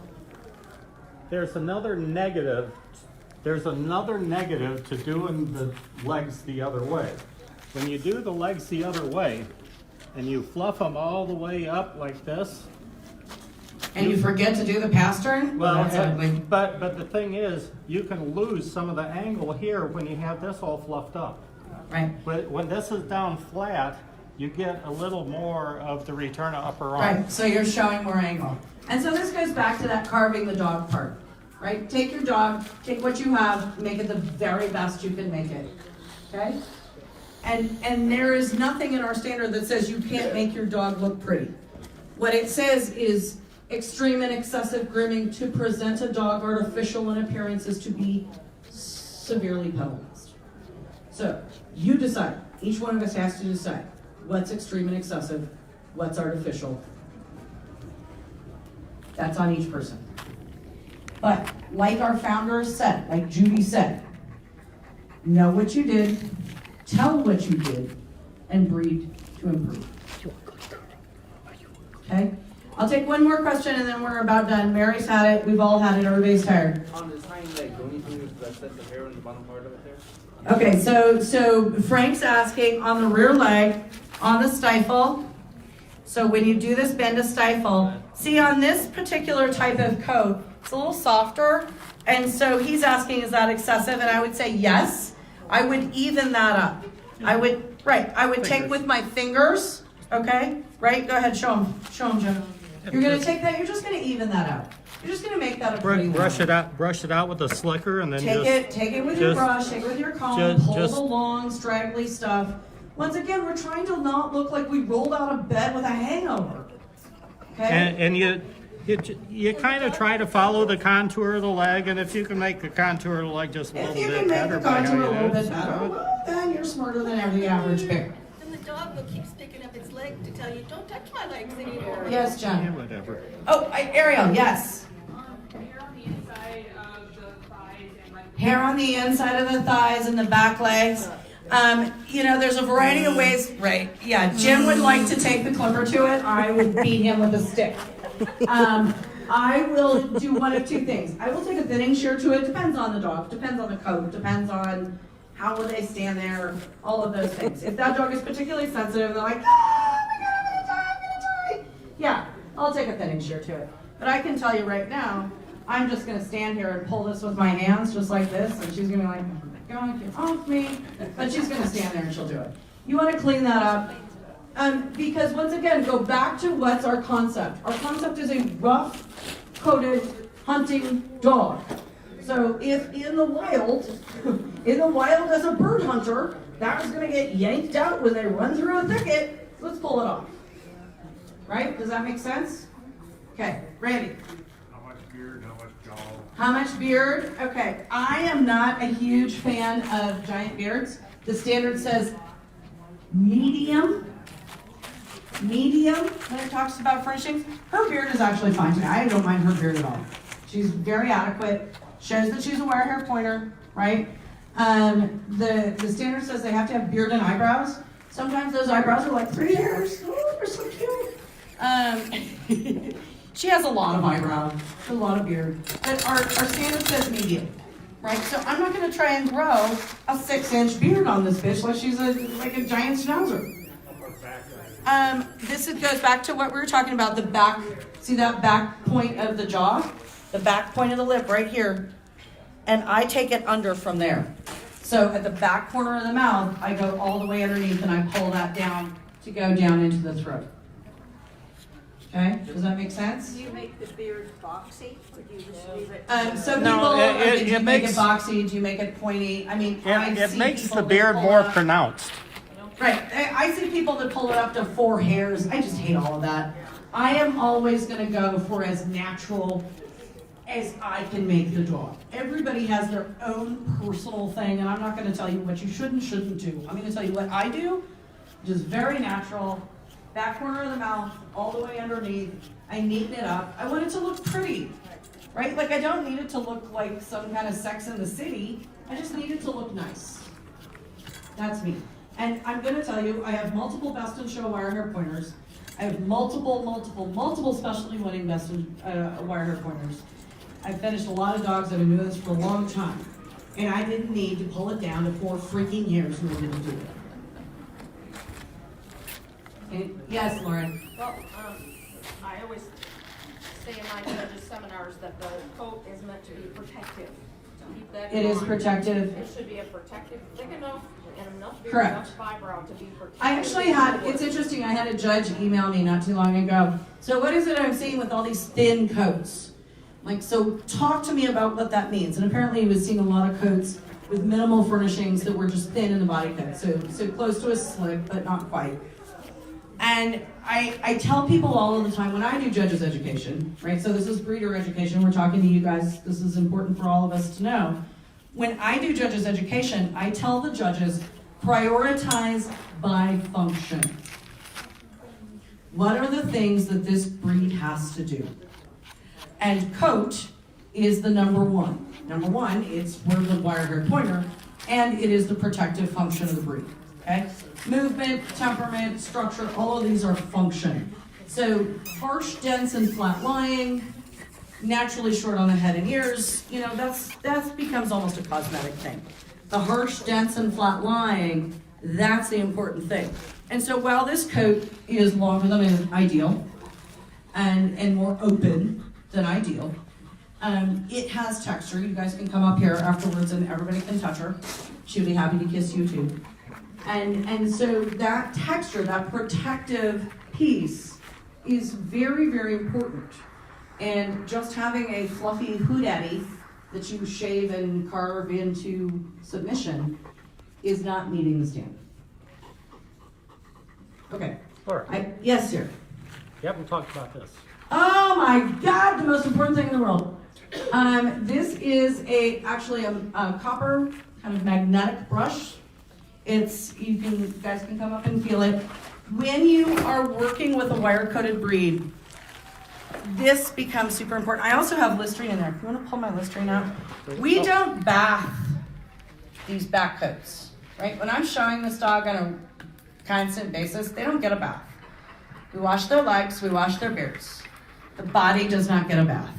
There's another negative to doing the legs the other way. When you do the legs the other way, and you fluff them all the way up like this. And you forget to do the pastern? Well, That's ugly. but the thing is, you can lose some of the angle here when you have this all fluffed up. Right. But when this is down flat, you get a little more of the return of upper arm. Right, so you're showing more angle. And so this goes back to that carving the dog part, right? Take your dog, take what you have, make it the very best you can make it, okay? And there is nothing in our standard that says you can't make your dog look pretty. What it says is extreme and excessive grooming to present a dog artificial in appearance is to be severely penalized. So you decide. Each one of us has to decide what's extreme and excessive, what's artificial. That's on each person. But like our founders said, like Judy said, know what you did, tell what you did, and breed to improve. Okay? I'll take one more question and then we're about done. Mary's had it, we've all had it, everybody's tired. On the hind leg, don't you think that set the hair on the bottom part of it there? Okay, so Frank's asking on the rear leg, on the stifle. So when you do this bend to stifle, see on this particular type of coat, it's a little softer. And so he's asking, is that excessive? And I would say yes. I would even that up. I would take with my fingers, okay? Right, go ahead, show him, Jim. You're gonna take that, you're just gonna even that out. You're just gonna make that a pretty Brush line. it out with a slicker, and then Take it with your brush, take it with your comb, pull just- the long, straggly stuff. Once again, we're trying to not look like we rolled out of bed with a hangover. Okay? And you kind of try to follow the contour of the leg, and if you can make the contour of the leg just a little If you bit can make better the by how contour a you little do it, bit better, well, then you're smarter than every average bear. And the dog will keep sticking up its leg to tell you, don't touch my legs anymore. Yes, yeah, Jen. whatever. Oh, Ariel, yes. Hair on the inside of the thighs and like. Hair on the inside of the thighs and the back legs. There's a variety of ways, right? Yeah, Jim would like to take the clipper to it. I would beat him with a stick. I will do one of two things. I will take a thinning shear to it. Depends on the dog, depends on the coat, depends on how will they stand there, all of those things. If that dog is particularly sensitive, they're like, oh my God, I'm gonna die. Yeah, I'll take a thinning shear to it. But I can tell you right now, I'm just gonna stand here and pull this with my hands just like this, and she's gonna be like, "Go get off me," but she's gonna stand there and she'll do it. You wanna clean that up. Because once again, go back to what's our concept. Our concept is a rough-coated hunting dog. So if in the wild as a bird hunter, that was gonna get yanked out when they run through a thicket, let's pull it off. Right? Does that make sense? Okay, Randy. How much beard, how much jaw? How much beard? Okay, I am not a huge fan of giant beards. The standard says medium. Medium, when it talks about furnishings. Her beard is actually fine to me. I don't mind her beard at all. She's very adequate. Shows that she's a wire hair pointer, right? The standard says they have to have beard and eyebrows. Sometimes those eyebrows are like 3 hairs. Oh, they're so cute. She has a lot of eyebrows, a lot of beard. But our standard says medium, right? So I'm not gonna try and grow a 6-inch beard on this bitch like she's like a giant schnauzer. This goes back to what we were talking about, the back, see that back point of the jaw? The back point of the lip right here. And I take it under from there. So at the back corner of the mouth, I go all the way underneath and I pull that down to go down into the throat. Okay, does that make sense? Do you make the beard boxy, or do you just leave it? Some No, people, it do you make it makes- boxy, do you make it pointy? I mean, I It see makes people the that beard pull more up- pronounced. Right, I see people that pull it up to 4 hairs. I just hate all of that. I am always gonna go for as natural as I can make the dog. Everybody has their own personal thing, and I'm not gonna tell you what you should and shouldn't do. I'm gonna tell you what I do, which is very natural. Back corner of the mouth, all the way underneath. I neaten it up. I want it to look pretty, right? Like I don't need it to look like some kind of Sex in the City. I just need it to look nice. That's me. And I'm gonna tell you, I have multiple Best in Show wire hair pointers. I have multiple specialty winning Best in wire hair pointers. I've finished a lot of dogs that have been doing this for a long time. And I didn't need to pull it down to 4 freaking hairs in order to do it. Okay. Yes, Lauren? Well, I always say in my judges seminars that the coat is meant to be protective. Keep that in It is mind. protective. It should be a protective, thick enough and enough beard, Correct. enough fibro to be protective. I actually had, it's interesting, I had a judge email me not too long ago. So what is it I'm seeing with all these thin coats? Like, so talk to me about what that means. And apparently he was seeing a lot of coats with minimal furnishings that were just thin in the body coat. So close to a slick, but not quite. And I tell people all of the time when I do judges education, right? So this is breeder education. We're talking to you guys. This is important for all of us to know. When I do judges education, I tell the judges, prioritize by function. What are the things that this breed has to do? And coat is the number one. Number one, we're the wire hair pointer, and it is the protective function of the breed. Okay? Movement, temperament, structure, all of these are function. So harsh, dense, and flat lying, naturally short on the head and ears, that becomes almost a cosmetic thing. The harsh, dense, and flat lying, that's the important thing. And so while this coat is longer than ideal and more open than ideal, it has texture. You guys can come up here afterwards and everybody can touch her. She'll be happy to kiss you too. And so that texture, that protective piece is very, very important. And just having a fluffy hoodaddy that you shave and carve into submission is not meeting the standard. Okay. Laura, Yes, sir. you haven't talked about this. Oh my God, the most important thing in the world. This is actually a copper kind of magnetic brush. You guys can come up and feel it. When you are working with a wire-coated breed, this becomes super important. I also have Listerine in there. If you want to pull my Listerine out. We don't bath these back coats, right? When I'm showing this dog on a constant basis, they don't get a bath. We wash their legs, we wash their beards. The body does not get a bath.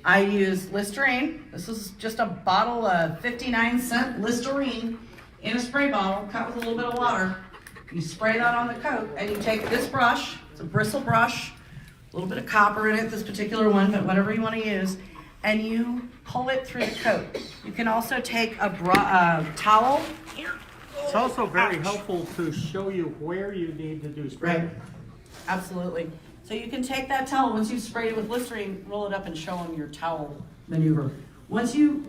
I use Listerine. This is just a bottle of 59-cent Listerine in a spray bottle, cut with a little bit of water. You spray that on the coat, and you take this brush, it's a bristle brush, a little bit of copper in it, this particular one, but whatever you want to use, and you pull it through the coat. You can also take a towel. It's also very helpful to show you where you need to do spray. Right, absolutely. So you can take that towel, once you've sprayed it with Listerine, roll it up and show them your towel maneuver. Once you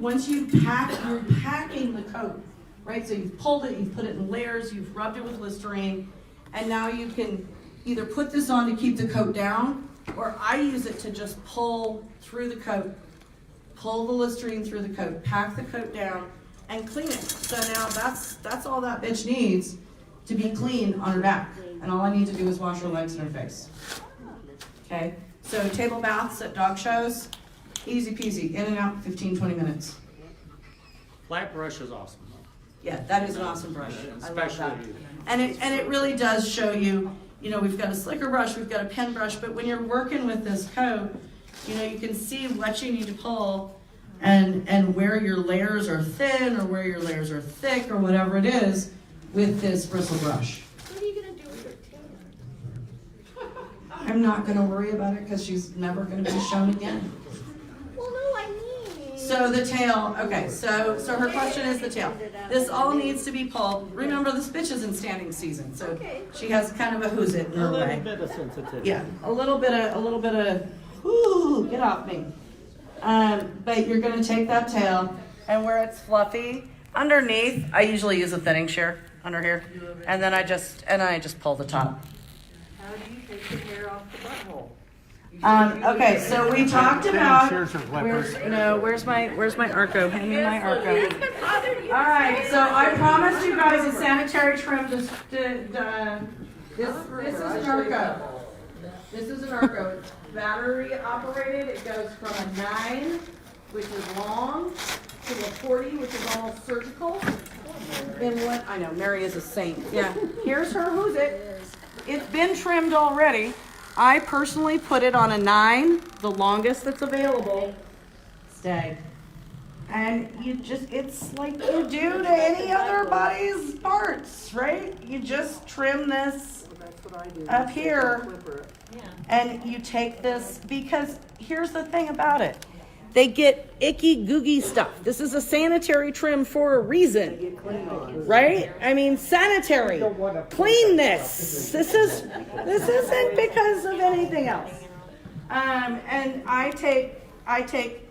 pack, you're packing the coat, right? So you've pulled it, you've put it in layers, you've rubbed it with Listerine, and now you can either put this on to keep the coat down, or I use it to just pull through the coat, pull the Listerine through the coat, pack the coat down, and clean it. So now that's all that bitch needs to be clean on her back. And all I need to do is wash her legs and her face. Okay? So table baths at dog shows, easy peasy, in and out, 15, 20 minutes. Flat brush is awesome. Yeah, that is an awesome brush. I love that. Especially- And it really does show you, we've got a slicker brush, we've got a pen brush, but when you're working with this coat, you can see what you need to pull and where your layers are thin or where your layers are thick or whatever it is with this bristle brush. What are you gonna do with your tail? I'm not gonna worry about it because she's never gonna be shown again. Well, no, I mean. So the tail, okay, so her question is the tail. This all needs to be pulled. Remember, this bitch is in standing season, so she has kind of a who's it in her A little way. bit of sensitivity. Yeah, a little bit of, whoo, get off me. But you're gonna take that tail, and where it's fluffy, underneath, I usually use a thinning shear under here, and then I just pull the top. How do you take the hair off the butthole? Okay, so we talked about, shears are flippers. where's my Arco? Hand me my Arco. All right, so I promised you guys a sanitary trim. This is an Arco. This is an Arco. It's battery operated. It goes from a 9, which is long, to a 40, which is almost surgical. I know, Mary is a saint. Yeah, here's her who's it. It's been trimmed already. I personally put it on a 9, the longest that's available. Stay. And it's like you do to any other body's parts, right? You just trim this up here, and you take this, because here's the thing about it. They get icky, googie stuff. This is a sanitary trim for a reason, right? I mean, sanitary. Clean this. This isn't because of anything else. And I take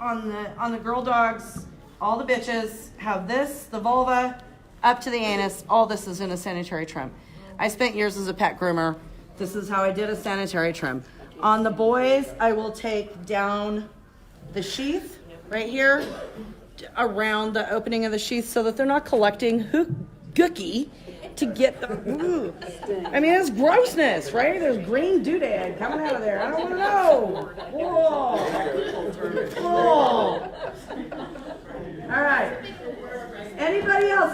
on the girl dogs, all the bitches have this, the vulva, up to the anus. All this is in a sanitary trim. I spent years as a pet groomer. This is how I did a sanitary trim. On the boys, I will take down the sheath right here around the opening of the sheath so that they're not collecting gookie to get the, ooh. I mean, it's grossness, right? There's green doodad coming out of there. I don't want to know. Whoa. Whoa. All right. Anybody else?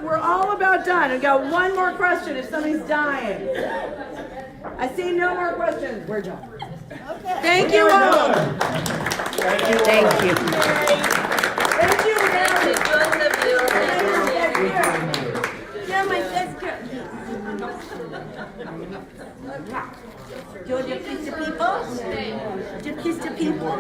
We're all about done. I've got one more question if somebody's dying. I see no more questions. We're done. Okay. Thank you all. Thank you. Thank you. Thank you, Mary. Yeah, my sister. Do you want to kiss the people? Do you kiss the people?